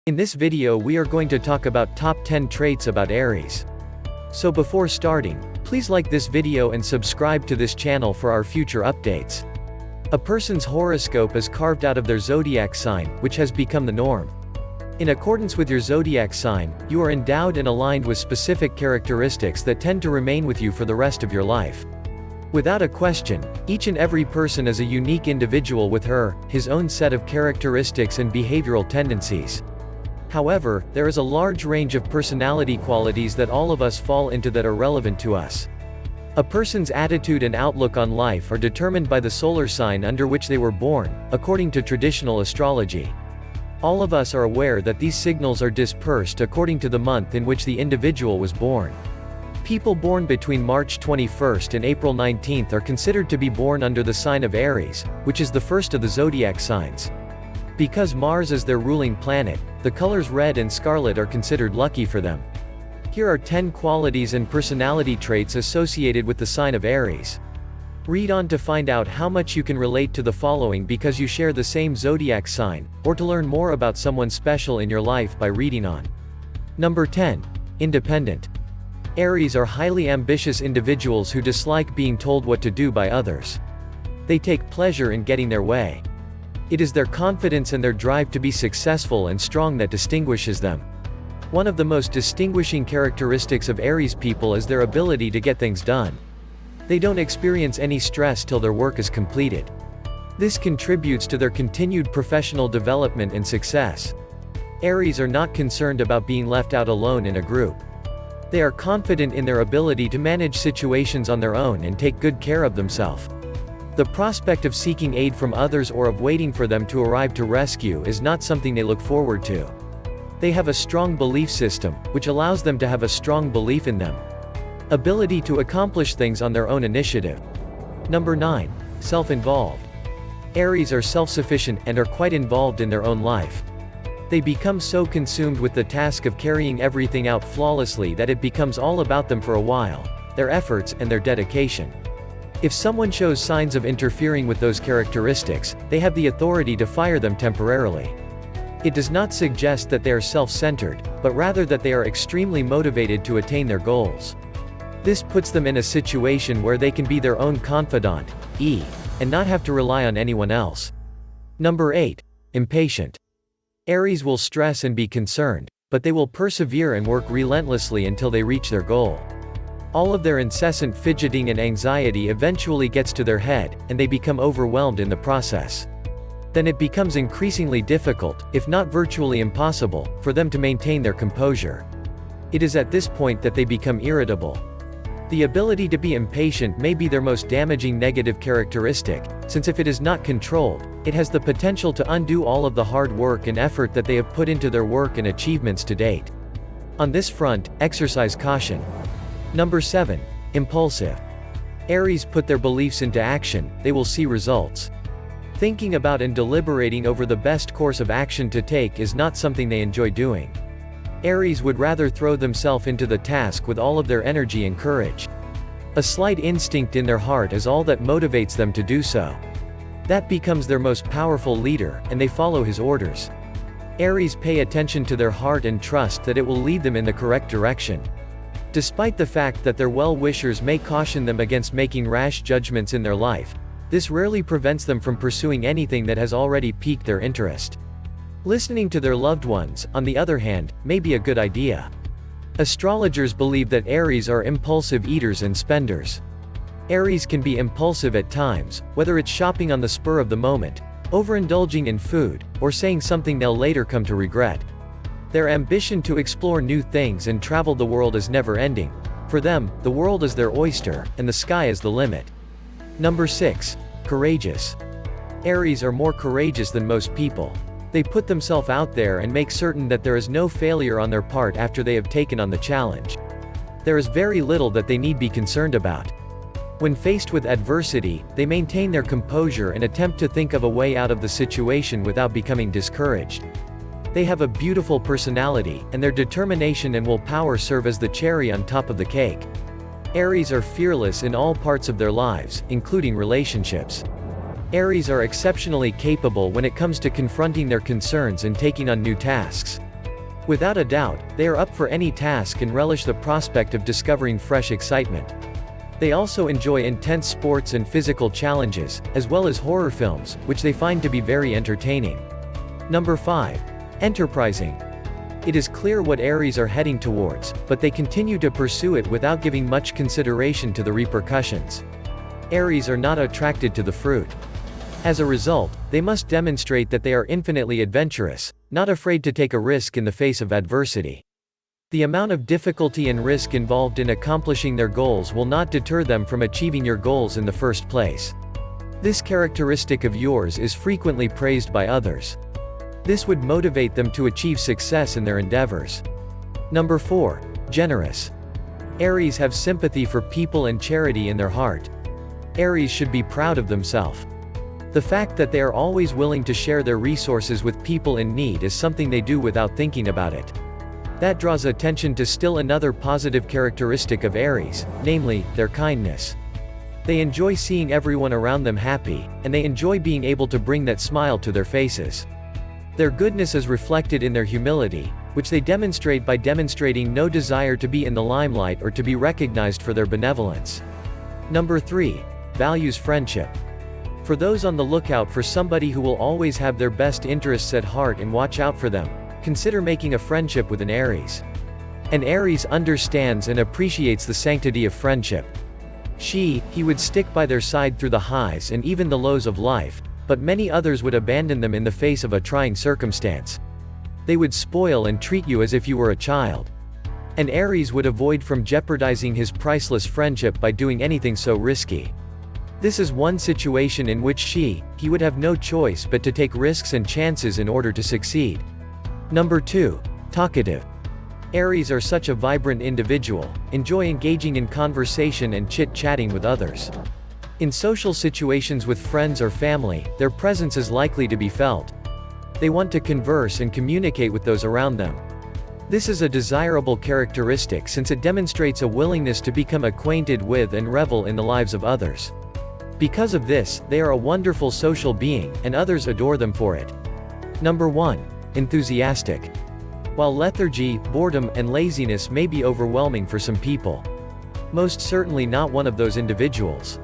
In this video we are going to talk about top 10 traits about Aries. So before starting, please like this video and subscribe to this channel for our future updates. A person's horoscope is carved out of their zodiac sign, which has become the norm. In accordance with your zodiac sign, you are endowed and aligned with specific characteristics that tend to remain with you for the rest of your life. Without a question, each and every person is a unique individual with his own set of characteristics and behavioral tendencies. However, there is a large range of personality qualities that all of us fall into that are relevant to us. A person's attitude and outlook on life are determined by the solar sign under which they were born, according to traditional astrology. All of us are aware that these signals are dispersed according to the month in which the individual was born. People born between March 21st and April 19th are considered to be born under the sign of Aries, which is the first of the zodiac signs. Because Mars is their ruling planet, the colors red and scarlet are considered lucky for them. Here are 10 qualities and personality traits associated with the sign of Aries. Read on to find out how much you can relate to the following because you share the same zodiac sign, or to learn more about someone special in your life by reading on. Number 10. Independent. Aries are highly ambitious individuals who dislike being told what to do by others. They take pleasure in getting their way. It is their confidence and their drive to be successful and strong that distinguishes them. One of the most distinguishing characteristics of Aries people is their ability to get things done. They don't experience any stress till their work is completed. This contributes to their continued professional development and success. Aries are not concerned about being left out alone in a group. They are confident in their ability to manage situations on their own and take good care of themselves. The prospect of seeking aid from others or of waiting for them to arrive to rescue is not something they look forward to. They have a strong belief system, which allows them to have a strong belief in them. Ability to accomplish things on their own initiative. Number 9. Self-involved. Aries are self-sufficient and are quite involved in their own life. They become so consumed with the task of carrying everything out flawlessly that it becomes all about them for a while, their efforts and their dedication. If someone shows signs of interfering with those characteristics, they have the authority to fire them temporarily. It does not suggest that they are self-centered, but rather that they are extremely motivated to attain their goals. This puts them in a situation where they can be their own confidant, and not have to rely on anyone else. Number 8. Impatient. Aries will stress and be concerned, but they will persevere and work relentlessly until they reach their goal. All of their incessant fidgeting and anxiety eventually gets to their head, and they become overwhelmed in the process. Then it becomes increasingly difficult, if not virtually impossible, for them to maintain their composure. It is at this point that they become irritable. The ability to be impatient may be their most damaging negative characteristic, since if it is not controlled, it has the potential to undo all of the hard work and effort that they have put into their work and achievements to date. On this front, exercise caution. Number 7. Impulsive. Aries put their beliefs into action, they will see results. Thinking about and deliberating over the best course of action to take is not something they enjoy doing. Aries would rather throw themselves into the task with all of their energy and courage. A slight instinct in their heart is all that motivates them to do so. That becomes their most powerful leader, and they follow his orders. Aries pay attention to their heart and trust that it will lead them in the correct direction. Despite the fact that their well-wishers may caution them against making rash judgments in their life, this rarely prevents them from pursuing anything that has already piqued their interest. Listening to their loved ones, on the other hand, may be a good idea. Astrologers believe that Aries are impulsive eaters and spenders. Aries can be impulsive at times, whether it's shopping on the spur of the moment, overindulging in food, or saying something they'll later come to regret. Their ambition to explore new things and travel the world is never-ending. For them, the world is their oyster, and the sky is the limit. Number 6. Courageous. Aries are more courageous than most people. They put themselves out there and make certain that there is no failure on their part after they have taken on the challenge. There is very little that they need be concerned about. When faced with adversity, they maintain their composure and attempt to think of a way out of the situation without becoming discouraged. They have a beautiful personality, and their determination and willpower serve as the cherry on top of the cake. Aries are fearless in all parts of their lives, including relationships. Aries are exceptionally capable when it comes to confronting their concerns and taking on new tasks. Without a doubt, they are up for any task and relish the prospect of discovering fresh excitement. They also enjoy intense sports and physical challenges, as well as horror films, which they find to be very entertaining. Number 5. Enterprising. It is clear what Aries are heading towards, but they continue to pursue it without giving much consideration to the repercussions. Aries are not attracted to the fruit. As a result, they must demonstrate that they are infinitely adventurous, not afraid to take a risk in the face of adversity. The amount of difficulty and risk involved in accomplishing their goals will not deter them from achieving your goals in the first place. This characteristic of yours is frequently praised by others. This would motivate them to achieve success in their endeavors. Number 4. Generous. Aries have sympathy for people and charity in their heart. Aries should be proud of themselves. The fact that they are always willing to share their resources with people in need is something they do without thinking about it. That draws attention to still another positive characteristic of Aries, namely, their kindness. They enjoy seeing everyone around them happy, and they enjoy being able to bring that smile to their faces. Their goodness is reflected in their humility, which they demonstrate by demonstrating no desire to be in the limelight or to be recognized for their benevolence. Number 3. Values friendship. For those on the lookout for somebody who will always have their best interests at heart and watch out for them, consider making a friendship with an Aries. An Aries understands and appreciates the sanctity of friendship. He would stick by their side through the highs and even the lows of life, but many others would abandon them in the face of a trying circumstance. They would spoil and treat you as if you were a child. An Aries would avoid from jeopardizing his priceless friendship by doing anything so risky. This is one situation in which he would have no choice but to take risks and chances in order to succeed. Number 2. Talkative. Aries are such a vibrant individual, enjoy engaging in conversation and chit-chatting with others. In social situations with friends or family, their presence is likely to be felt. They want to converse and communicate with those around them. This is a desirable characteristic since it demonstrates a willingness to become acquainted with and revel in the lives of others. Because of this, they are a wonderful social being, and others adore them for it. Number 1. Enthusiastic. While lethargy, boredom, and laziness may be overwhelming for some people, most certainly not one of those individuals.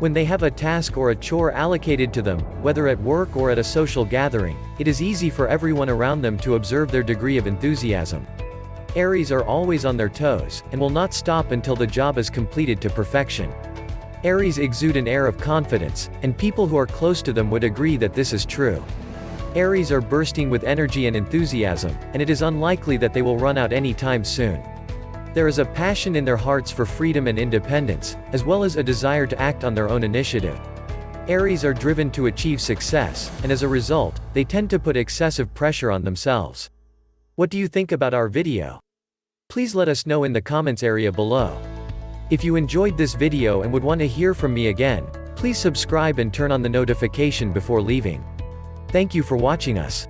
When they have a task or a chore allocated to them, whether at work or at a social gathering, it is easy for everyone around them to observe their degree of enthusiasm. Aries are always on their toes, and will not stop until the job is completed to perfection. Aries exude an air of confidence, and people who are close to them would agree that this is true. Aries are bursting with energy and enthusiasm, and it is unlikely that they will run out anytime soon. There is a passion in their hearts for freedom and independence, as well as a desire to act on their own initiative. Aries are driven to achieve success, and as a result, they tend to put excessive pressure on themselves. What do you think about our video? Please let us know in the comments area below. If you enjoyed this video and would want to hear from me again, please subscribe and turn on the notification before leaving. Thank you for watching us.